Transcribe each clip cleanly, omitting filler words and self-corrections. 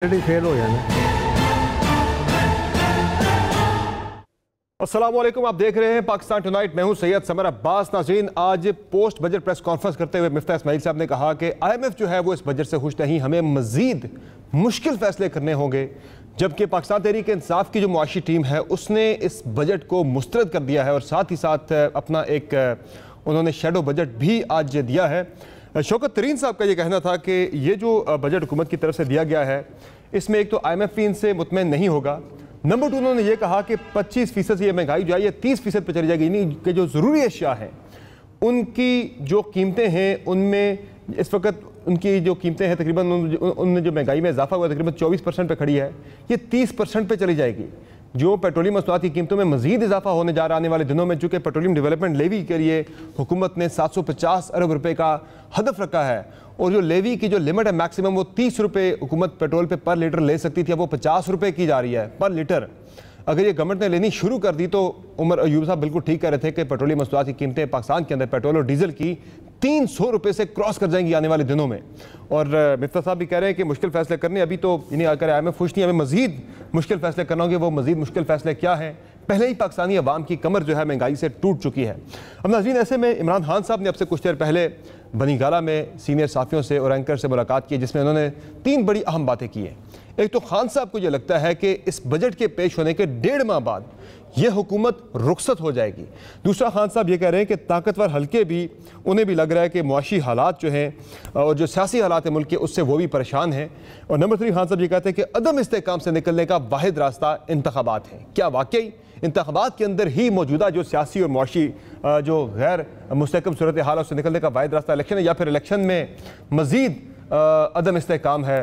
Fail हो जाना। अस्सलाम वालेकुम, आप देख रहे हैं पाकिस्तान टुनाइट। मैं हूं सैयद समर अब्बास। नाज़रीन, आज पोस्ट बजट प्रेस कॉन्फ्रेंस करते हुए मिफ्ता इस्माइल साहब ने कहा कि IMF जो है वो इस बजट से खुश नहीं, हमें मजीद मुश्किल फैसले करने होंगे। जबकि पाकिस्तान तहरीक इंसाफ की जो मुआशी टीम है उसने इस बजट को मुस्तरद कर दिया है और साथ ही साथ अपना एक उन्होंने शेडो बजट भी आज दिया है। शौकत तरीन साहब का ये कहना था कि ये जो बजट हुकूमत की तरफ से दिया गया है इसमें एक तो IMF भी इनसे मुतमईन नहीं होगा। नंबर 2, उन्होंने ये कहा कि 25% ये महंगाई जो है ये 30% पर चली जाएगी, यानी कि जो ज़रूरी अशिया हैं उनकी जो कीमतें हैं उनमें इस वक्त उनकी जो कीमतें हैं तकरीबन उनमें जो महंगाई में इजाफा हुआ तकरीबन 24% पे खड़ी है, ये 30% पे चली जाएगी। जो पेट्रोलियम मसनूआत की कीमतों में मजीद इजाफा होने जा रहा आने वाले दिनों में, चूँकि पेट्रोलियम डेवलपमेंट लेवी के लिए हुकूमत ने 750 अरब रुपये का हदफ रखा है और जो लेवी की जो लिमिट है मैक्सिमम वो 30 रुपये हुकूमत पेट्रोल पे पर लीटर ले सकती थी, अब वो 50 रुपये की जा रही है पर लीटर। अगर ये गवर्नमेंट ने लेनी शुरू कर दी तो उमर अयूब साहब बिल्कुल ठीक कह रहे थे कि पेट्रोलियम मसनूआत की कीमतें पाकिस्तान के अंदर पेट्रोल और डीजल की 300 रुपये से क्रॉस कर जाएंगी आने वाले दिनों में। और मिफ्ता साहब भी कह रहे हैं कि मुश्किल फैसले करने अभी तो यानी अगर IMF खुश नहीं, हमें मजीद मुश्किल फैसले करना होंगे। वो मजीद मुश्किल फैसले क्या हैं? पहले ही पाकिस्तानी अवाम की कमर जो है महंगाई से टूट चुकी है। अब नाज़रीन, ऐसे में इमरान खान साहब ने अब से कुछ देर पहले बनीगाला में सीनियर साफियों से और एंकर से मुलाकात की, जिसमें उन्होंने 3 बड़ी अहम बातें की हैं। एक तो खान साहब को यह लगता है कि इस बजट के पेश होने के 1.5 माह बाद यह हुकूमत रुखसत हो जाएगी। दूसरा, खान साहब ये कह रहे हैं कि ताकतवर हल्के भी उन्हें भी लग रहा है कि मुआशी हालात जो हैं और जो सियासी हालात हैं मुल्क के उससे वो भी परेशान हैं। और नंबर 3, खान साहब ये कहते हैं कि अदम इस्तेहकाम से निकलने का वाहिद रास्ता इंतखाबात है। क्या वाकई इंतखाबात के अंदर ही मौजूदा जो सियासी और मुआशी जो गैर मुस्तहकम सूरत हाल है उससे निकलने का वाहिद रास्ता इलेक्शन है, या फिर इलेक्शन में मजीद अदम इस्तेहकाम है?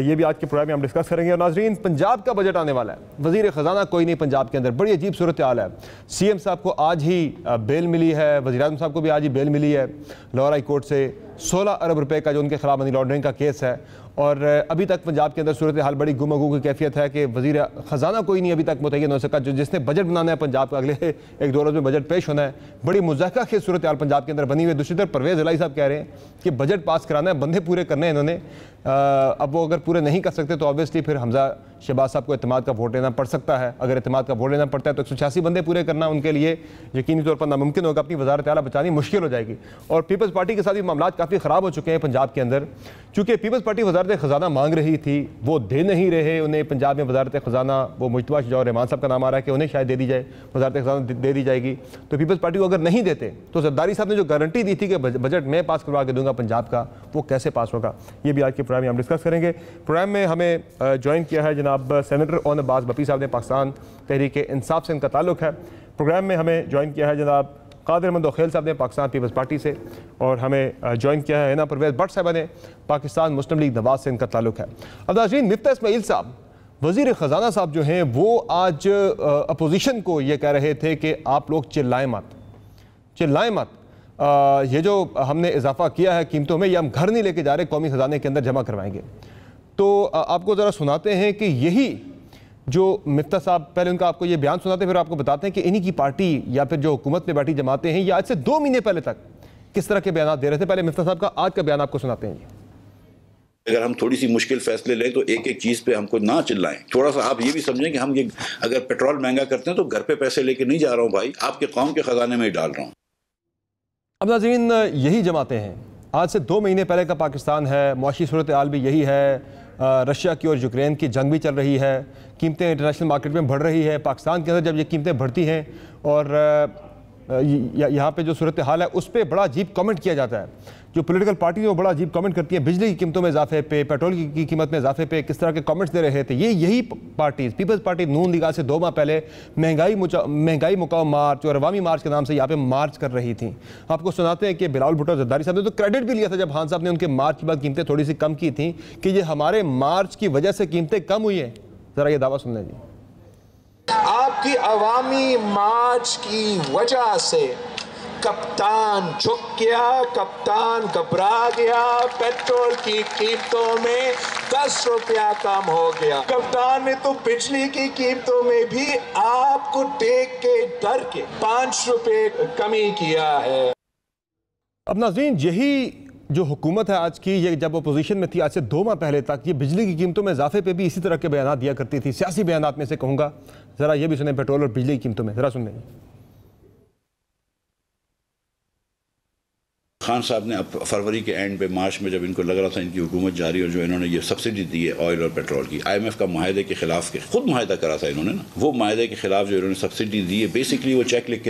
ये भी आज के प्रोग्राम में हम डिस्कस करेंगे। और नाजरीन, पंजाब का बजट आने वाला है, वजीर ख़जाना कोई नहीं पंजाब के अंदर, बड़ी अजीब सूरत हाल है। CM साहब को आज ही बेल मिली है, वज़ीर आज़म साहब को भी आज ही बेल मिली है लाहौर हाई कोर्ट से। 16 अरब रुपए का जो उनके खिलाफ मनी लॉन्ड्रिंग का केस है और अभी तक पंजाब के अंदर सूरत हाल बड़ी गुमगू की कैफियत है कि वज़ीर ख़जाना कोई नहीं अभी तक मुतय्यन हो सका जो जिसने बजट बनाना है पंजाब का। अगले 1-2 रोज़ में बजट पेश होना है। बड़ी मुज़ाहिका खेज़ सूरत हाल पंजाब के अंदर बनी हुई है। दूसरी तरफ परवेज़ इलाही साहब कह रहे हैं कि बजट पास कराना है, बंदे पूरे करने हैं इन्होंने। अब वो अगर पूरे नहीं कर सकते तो ऑब्वियसली फिर हमजा शहबाज साहब को एतमाद का वोट लेना पड़ सकता है। अगर एतमाद का वोट लेना पड़ता है तो 186 बंदे पूरे करना उनके लिए यकीनी तौर पर नामुमकिन होगा, अपनी वज़ारत आला बचानी मुश्किल हो जाएगी। और पीपल्स पार्टी के साथ भी मामला काफ़ी ख़राब हो चुके हैं पंजाब के अंदर, चूँकि पीपल्स पार्टी वज़ारत ख़जाना मांग रही थी, वो दे नहीं रहे उन्हें। पंजाब में वज़ारत ख़जाना वो मुजतबा शुजा रहमान साहब का नाम आ रहा है कि उन्हें शायद दे दी जाए, वज़ारत ख़जाना दे दी जाएगी। तो पीपल्स पार्टी को अगर नहीं देते तो जरदारी साहब ने जो गारंटी दी थी कि बजट में पास करवा के दूंगा पंजाब का, वो कैसे पास होगा? ये भी आज के प्रोग्राम में हम डिस्कस करेंगे। प्रोग्राम में हमें ज्वाइन किया है जनाब सेनेटर ओन अब्बास बपी साहब ने, पाकिस्तान तहरीक इंसाफ से इनका ताल्लुक है। प्रोग्राम में हमें ज्वाइन किया है जनाब कादिर अहमद दोखेल साहब ने, पाकिस्तान पीपल्स पार्टी से। और हमें ज्वाइन किया है हिना परवेज़ भट्ट साहब ने, पाकिस्तान मुस्लिम लीग नवाज से इनका ताल्लुक है। अब नाज़रीन, मिफ्ता इस्माइल साहब वज़ीर ख़जाना साहब जो हैं वो आज अपोजिशन को ये कह रहे थे कि आप लोग चिल्लाएं मत, ये जो हमने इजाफा किया है कीमतों में ये हम घर नहीं लेके जा रहे, कौमी ख़जाने के अंदर जमा करवाएंगे। तो आपको ज़रा सुनाते हैं कि यही जो मिफ्ता साहब, पहले उनका आपको ये बयान सुनाते हैं फिर आपको बताते हैं कि इन्हीं की पार्टी या फिर जो हुकूमत में बैठी जमाते हैं ये आज से 2 महीने पहले तक किस तरह के बयान दे रहे थे। पहले मिफ्ता साहब का आज का बयान आपको सुनाते हैं। अगर हम थोड़ी सी मुश्किल फैसले लें तो एक एक चीज़ पे हमको ना चिल्लाएं। थोड़ा सा आप ये भी समझें कि हम ये अगर पेट्रोल महंगा करते हैं तो घर पे पैसे लेके नहीं जा रहा हूँ भाई, आपके कौम के ख़जाने में ही डाल रहा हूँ। अब नाज़रीन, यही जमाते हैं। आज से 2 महीने पहले का पाकिस्तान है, मुआशी सूरत हाल भी यही है। रशिया की और यूक्रेन की जंग भी चल रही है, कीमतें इंटरनेशनल मार्केट में बढ़ रही है। पाकिस्तान के अंदर जब ये कीमतें बढ़ती हैं और यहाँ पे जो सूरत हाल है उस पर बड़ा अजीब कमेंट किया जाता है। जो पॉलिटिकल पार्टी है वो बड़ा अजीब कमेंट करती है, बिजली की कीमतों में इजाफे पे, पेट्रोल की कीमत में इजाफे पे किस तरह के कमेंट्स दे रहे थे। यही पार्टीज़, पीपल्स पार्टी नून लीग से 2 माह पहले महंगाई मुकाम मार्च और अवामी मार्च के नाम से यहाँ पे मार्च कर रही थी। आपको सुनाते हैं कि बिलावल भुट्टो जरदारी साहब ने तो क्रेडिट भी लिया था जब खान साहब ने उनके मार्च के बाद कीमतें थोड़ी सी कम की थी कि ये हमारे मार्च की वजह से कीमतें कम हुई हैं। ज़रा ये दावा सुन लें जी। आपकी अवामी मार्च की वजह से कप्तान झुक गया, कप्तान घबरा गया, पेट्रोल की कीमतों में 10 रुपया कम हो गया। कप्तान ने तो बिजली की कीमतों में भी आपको देख के डर के 5 रुपए कमी किया है। अब नाज़रीन, यही जो हुकूमत है आज की, ये जब अपोजिशन में थी आज से 2 माह पहले तक, ये बिजली की कीमतों में इजाफे पे भी इसी तरह के बयान दिया करती थी, सियासी बयान में से कहूँगा। ज़रा ये भी सुने पेट्रोल और बिजली की कीमतों में, ज़रा सुन लेंगे। खान साहब ने अब फरवरी के एंड पे, मार्च में, जब इनको लग रहा था इनकी हुकूमत जारी और जो इन्होंने ये सब्सिडी दी है ऑयल और पेट्रोल की, IMF का माहदे के खिलाफ, खुद माहदा करा था इन्होंने ना, वो माहदे के खिलाफ जो इन्होंने सब्सिडी दी है, बेसिकली वो चेक लिख के,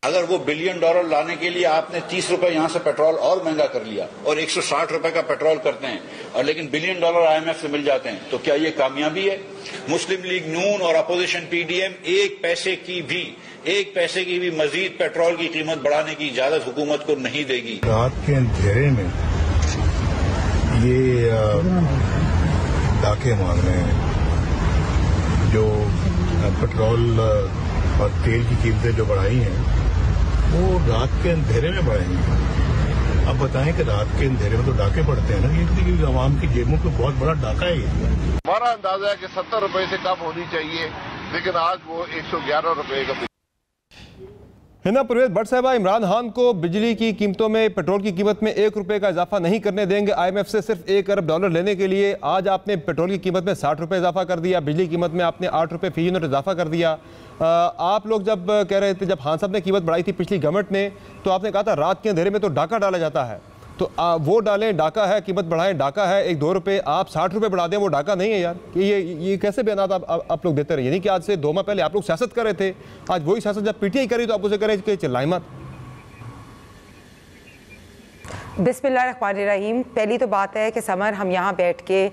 अगर वो $1 बिलियन लाने के लिए आपने 30 रुपए यहां से पेट्रोल और महंगा कर लिया और 160 रुपए का पेट्रोल करते हैं और लेकिन $1 बिलियन IMF से मिल जाते हैं, तो क्या ये कामयाबी है? मुस्लिम लीग नून और अपोजिशन PDM एक पैसे की भी मजीद पेट्रोल की कीमत बढ़ाने की इजाजत हुकूमत को नहीं देगी। रात के अंधेरे में ये डाके मार रहे हैं, जो पेट्रोल और तेल की कीमतें जो बढ़ाई हैं वो रात के अंधेरे में बढ़ाई हैं। अब बताएं कि रात के अंधेरे में तो डाके पड़ते हैं ना, ये आवाम की जेबों पे बहुत बड़ा डाका है ये। हमारा अंदाजा है कि 70 रुपए से कम होनी चाहिए, लेकिन आज वो 111 रुपए का। हिना परवेज भट्ट साहबा, इमरान खान को बिजली की कीमतों में, पेट्रोल की कीमत में 1 रुपए का इजाफा नहीं करने देंगे। IMF से सिर्फ $1 अरब लेने के लिए आज आपने पेट्रोल की कीमत में 60 रुपए इजाफा कर दिया, बिजली की कीमत में आपने 8 रुपए फी यूनिट इजाफा कर दिया। आप लोग जब कह रहे थे, जब खान साहब ने कीमत बढ़ाई थी पिछली गवर्नमेंट ने, तो आपने कहा था रात के अंधेरे में तो डाका डाला जाता है, तो वो डालें, डाका है, कीमत बढ़ाएं, डाका है 1-2 रुपए, आप 60 रुपए बढ़ा दें, वो डाका नहीं है यार। कि ये कैसे बयान आप लोग देते रहे? यानी कि आज से 2 माह पहले आप लोग सियासत कर रहे थे, आज वही सियासत जब PTI करी तो आप उसे करें कि चिल्लाएं मत। बिस्मिल्लाहिर्रहमानिर्रहीम। पहली तो बात है कि समर, हम यहाँ बैठ के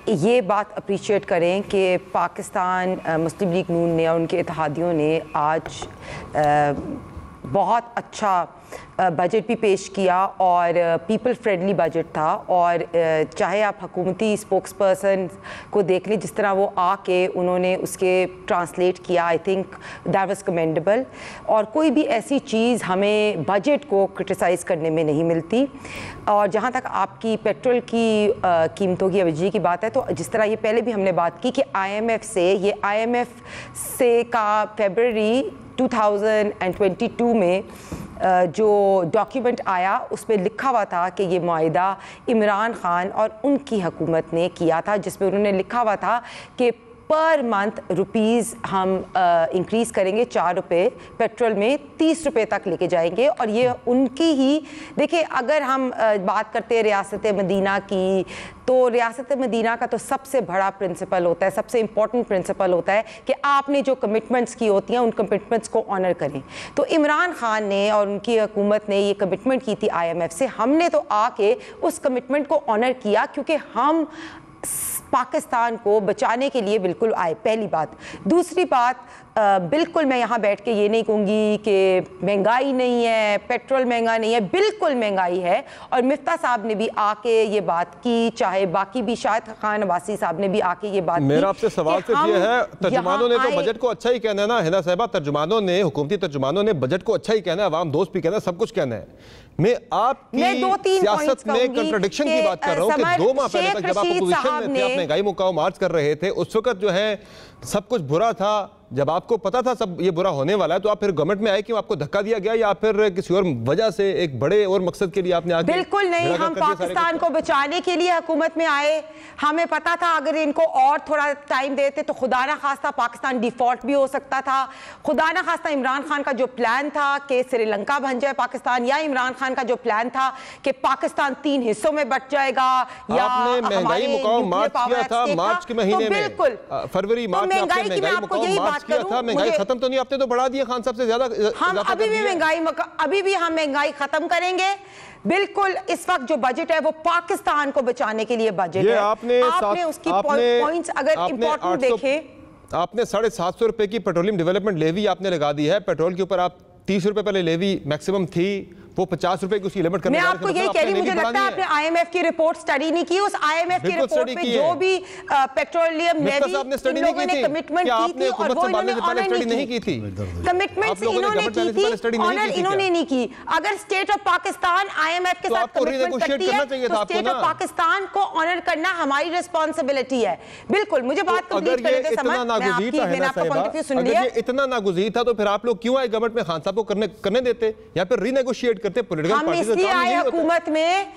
ये बात अप्रिशिएट करें कि पाकिस्तान मुस्लिम लीग नून ने और उनके इत्तेहादियों ने आज बहुत अच्छा बजट भी पेश किया और पीपल फ्रेंडली बजट था। और चाहे आप हुकूमती स्पोक्स पर्सन को देख लें, जिस तरह वो आके उन्होंने उसके ट्रांसलेट किया, I think that was commendable. और कोई भी ऐसी चीज़ हमें बजट को क्रिटिसाइज़ करने में नहीं मिलती। और जहाँ तक आपकी पेट्रोल की कीमतों की बिजली की बात है, तो जिस तरह ये पहले भी हमने बात की कि IMF से का फरवरी 2022 में जो डॉक्यूमेंट आया उसमें लिखा हुआ था कि ये मुआहिदा इमरान खान और उनकी हुकूमत ने किया था, जिसमें उन्होंने लिखा हुआ था कि पर मंथ रुपीज़ हम इंक्रीज़ करेंगे, 4 रुपये पेट्रोल में 30 रुपये तक लेके जाएंगे। और ये उनकी ही, देखिए अगर हम बात करते हैं रियासत मदीना की, तो रियासत मदीना का तो सबसे बड़ा प्रिंसिपल होता है, सबसे इम्पॉर्टेंट प्रिंसिपल होता है कि आपने जो कमिटमेंट्स की होती हैं उन कमिटमेंट्स को ऑनर करें। तो इमरान खान ने और उनकी हुकूमत ने ये कमिटमेंट की थी IMF से, हमने तो आके उस कमिटमेंट को ऑनर किया क्योंकि हम पाकिस्तान को बचाने के लिए बिल्कुल आए, पहली बात। दूसरी बात, बिल्कुल मैं यहाँ बैठ के ये नहीं कहूँगी कि महंगाई नहीं है, पेट्रोल महंगा नहीं है, बिल्कुल महंगाई है। और मिफ्ता साहब ने भी आके ये बात की, चाहे बाकी भी, शायद खान अब्बासी साहब ने भी आके ये बात की। मेरा आपसे सवाल सिर्फ ये है, तर्जुमानों ने तो बजट को अच्छा ही कहना है ना हिना साहिबा, तर्जुमानों ने, हुकूमती तर्जुमानों ने बजट को अच्छा ही कहना है, अवाम दोस्त भी कहना है, सब कुछ कहना है। मैं आपकी सियासत में कंट्राडिक्शन की बात कर रहा हूँ कि 2 माह पहले तक जब आप अपोजिशन में थे, आप महंगाई मुकाओ मार्च कर रहे थे, उस वक्त जो है सब कुछ बुरा था। जब आपको पता था सब ये बुरा होने वाला है, तो आप फिर गवर्नमेंट में आए, क्यों आपको धक्का दिया गया या फिर किसी और वजह से, एक बड़े और मकसद के लिए आपने आगे? बिल्कुल नहीं, हम पाकिस्तान को बचाने के लिए हुकूमत में आए। हमें पता था अगर इनको और थोड़ा टाइम देते तो खुदा ना खास्ता पाकिस्तान डिफॉल्ट भी हो सकता था। खुदा ना खास्ता इमरान खान का जो प्लान था कि श्रीलंका बन जाए पाकिस्तान, या इमरान खान का जो प्लान था कि पाकिस्तान 3 हिस्सों में बट जाएगा, या महंगाई मुकाओ मार्च किया था, मार्च के महीने में, फरवरी मार्च में महंगाई मुकाओ मार्च किया था। महंगाई खत्म तो नहीं, आपने तो बढ़ा दिया खान साहब से ज्यादा। हम अभी भी हम महंगाई खत्म करेंगे। बिल्कुल, इस वक्त जो बजट है वो पाकिस्तान को बचाने के लिए बजट है। आपने उसकी पॉइंट्स अगर इंपॉर्टेंट देखें, आपने 750 रुपए की पेट्रोलियम डेवलपमेंट लेवी आपने लगा दी है। पेट्रोल के ऊपर आप 30 रुपए पहले लेवी मैक्सिमम थी, वो 50 रुपए की उसकी लिमिट करने। मैं आपको यही कह रही हूं, मुझे लगता है आपने IMF की रिपोर्ट स्टडी नहीं की। उस IMF की रिपोर्ट में जो भी पेट्रोलियम लेवी लोगों ने कमिटमेंट की थी और वो इन्होंने ऑनर नहीं की थी। कमिटमेंट्स इन्होंने की थी, ऑनर इन्होंने नहीं की। अगर स्टेट ऑफ पाकिस्तान IMF के साथ कमिटमेंट करती है तो स्टेट ऑफ पाकिस्तान को ऑनर करना हमारी रिस्पांसिबिलिटी है। बिल्कुल, मुझे बात कंप्लीट करने दे समझ, मैंने आपका पॉइंट ऑफ व्यू सुन लिया। इतना नागुज़ीर था तो फिर आप लोग क्यों आए गवर्नमेंट में, खान साहब को करने देते या फिर रीनेगोशिएट करते? हम इसलिए आए हुकूमत में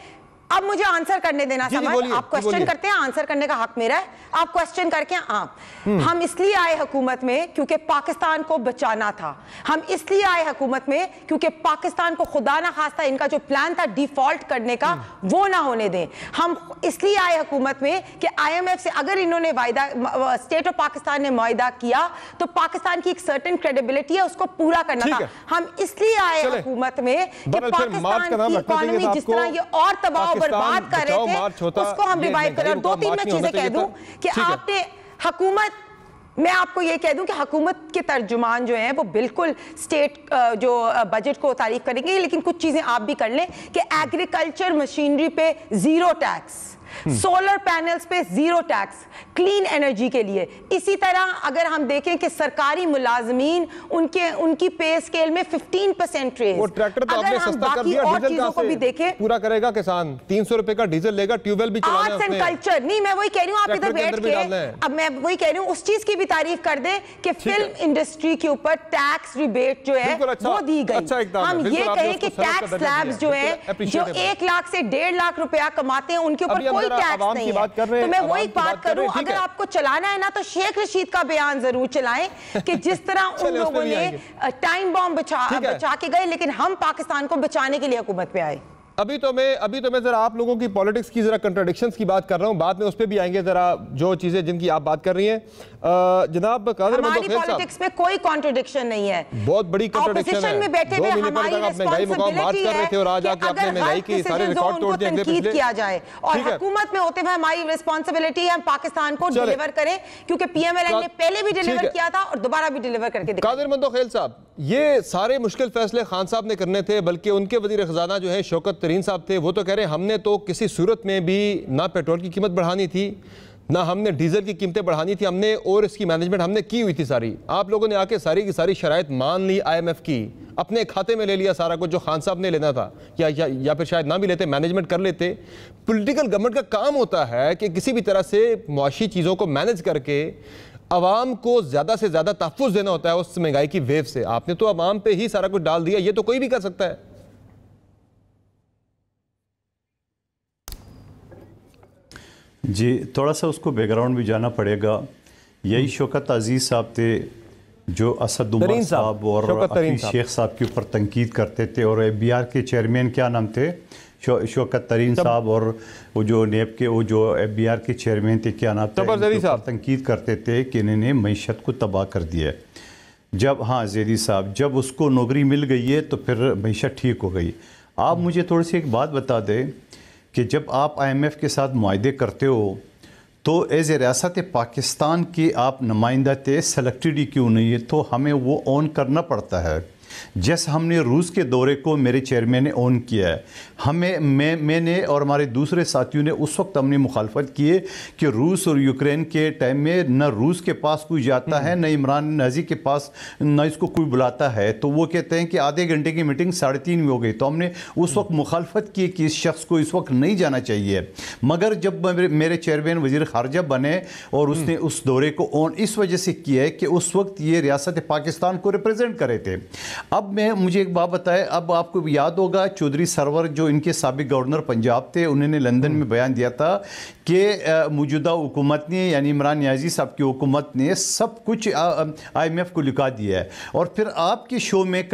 अब मुझे आंसर करने देना जी, समझ। आप क्वेश्चन करते हैं, आंसर करने का हक मेरा है, आप क्वेश्चन करके आप। हम इसलिए आए हुकूमत में क्योंकि पाकिस्तान को बचाना था। हम इसलिए आए हुकूमत में क्योंकि पाकिस्तान को खुदा ना खास्ता इनका जो प्लान था डिफॉल्ट करने का वो ना होने दें। हम इसलिए आए हुकूमत में कि IMF से अगर इन्होंने वायदा, स्टेट ऑफ पाकिस्तान ने वायदा किया तो पाकिस्तान की एक सर्टेन क्रेडिबिलिटी है, उसको पूरा करना था। हम इसलिए आए हुकूमत में कि पाकिस्तान की इकोनॉमी जिस तरह ये और तबाह बर्बाद कर रहे थे उसको हम रिवाइव करें। और 2-3 मैं चीजें कह दूं कि आपने हुकूमत, मैं आपको ये कह दूं कि हुकूमत के तर्जुमान जो हैं वो बिल्कुल स्टेट जो बजट को तारीफ करेंगे, लेकिन कुछ चीजें आप भी कर लें कि एग्रीकल्चर मशीनरी पे 0 टैक्स, सोलर पैनल्स पे 0 टैक्स, क्लीन एनर्जी के लिए। इसी तरह अगर हम देखें कि सरकारी मुलाजमीन उनकी पे स्केल में 15% रेज। वो ट्रैक्टर तो आपने सस्ता कर दिया, डीजल कहां से देखें पूरा करेगा किसान? 300 रुपए का डीजल लेगा, ट्यूबवेल भी चलाना है। आर्ट्स एंड कल्चर नहीं, मैं वही कह रही हूँ, आप इधर बैठ के, अब मैं वही कह रही हूँ, उस चीज की भी तारीफ कर दे कि फिल्म इंडस्ट्री के ऊपर टैक्स रिबेट जो है वो दी गई। हम ये कहें कि टैक्स स्लैब्स जो है जो 1 लाख से 1.5 लाख रुपया कमाते हैं उनके ऊपर कोई टैक्स नहीं है। तो मैं वही बात करूं, अगर आपको चलाना है ना तो शेख रशीद का बयान जरूर चलाएं कि जिस तरह उन लोगों ने टाइम बॉम्ब बचा के गए, लेकिन हम पाकिस्तान को बचाने के लिए हुकूमत पे आए। अभी तो मैं जरा आप लोगों की पॉलिटिक्स की जरा कंट्राडिक्शंस की बात कर रहा हूं, बाद में उस पर भी आएंगे जरा जो चीजें जिनकी आप बात कर रही हैं। जनाब कादिर हमारी पॉलिटिक्स में कोई कॉन्ट्रडिक्शन नहीं है, बहुत बड़ी कंट्राडिक्शन है। में बैठे हुए हमारी रिस्पांसिबिलिटी है कि अगर हर डिसीजन जो उनको तनकीद किया जाए, और हुकूमत में होते हुए हमारी रिस्पांसिबिलिटी है हम पाकिस्तान को डिलीवर करें, क्योंकि PMLN ने पहले भी डिलीवर किया था और दोबारा भी डिलीवर करके दिखाया। कादिर मंदोखेल साहब, ये सारे मुश्किल फैसले खान साहब ने करने थे, बल्कि उनके वजीर खजाना जो है शौकत तरीन साहब थे, वो तो कह रहे हैं हमने तो किसी सूरत में भी ना पेट्रोल की कीमत बढ़ानी थी, ना हमने डीजल की कीमतें बढ़ानी थी, हमने और इसकी मैनेजमेंट हमने की हुई थी सारी। आप लोगों ने आके सारी की सारी शराइत मान ली, IMF की अपने खाते में ले लिया सारा कुछ जो खान साहब ने लेना था, या फिर शायद ना भी लेते, मैनेजमेंट कर लेते। पॉलिटिकल गवर्नमेंट का काम होता है कि किसी भी तरह से मुआशी चीज़ों को मैनेज करके अवाम को ज़्यादा से ज़्यादा तहफ़्फ़ुज़ देना होता है उस महंगाई की वेव से। आपने तो अवाम पे ही सारा कुछ डाल दिया, ये तो कोई भी कर सकता है। जी, थोड़ा सा उसको बैकग्राउंड भी जाना पड़ेगा। यही शौकत अजीज़ साहब थे जो असद उमर साहब और हफीज़ शेख साहब के ऊपर तनकीद करते थे, और FBR के चेयरमैन क्या नाम थे, शौकत तरीन साहब, और वो जो नेब के वो जो FBR के चेयरमैन थे क्या नाम था, तनकीद करते थे कि इन्होंने मईशत को तबाह कर दिया है। जब ज़ैदी साहब, जब उसको नौकरी मिल गई है तो फिर मईशत ठीक हो गई। आप मुझे थोड़ी सी एक बात बता दें कि जब आप IMF के साथ मुआहदे करते हो तो एज़ ए रियासत पाकिस्तान के आप नुमाइंदा थे, सेलेक्टेड ही क्यों नहीं है, तो हमें वो ऑन करना पड़ता है। जैसे हमने रूस के दौरे को मेरे चेयरमैन ने ऑन किया है, मैंने और हमारे दूसरे साथियों ने उस वक्त हमने मुखालफत की है कि रूस और यूक्रेन के टाइम में न रूस के पास कोई जाता है, न इमरान नाजी के पास न इसको कोई बुलाता है। तो वो कहते हैं कि आधे घंटे की मीटिंग 3:30 में हो गई, तो हमने उस वक्त मुखालफत की कि इस शख्स को इस वक्त नहीं जाना चाहिए। मगर जब मेरे चेयरमैन वज़ीर ख़ारजा बने और उसने उस दौरे को ऑन इस वजह से किया है कि उस वक्त ये रियासत पाकिस्तान को रिप्रेजेंट करे थे। अब मुझे एक बात बताए, अब आपको याद होगा चौधरी सरवर जो इनके साबिक गवर्नर पंजाब थे, उन्होंने लंदन में बयान दिया था कि मौजूदा हुकूमत ने यानी इमरान नियाज़ी साहब की हुकूमत ने सब कुछ IMF को लिखा दिया है। और फिर आपके शो में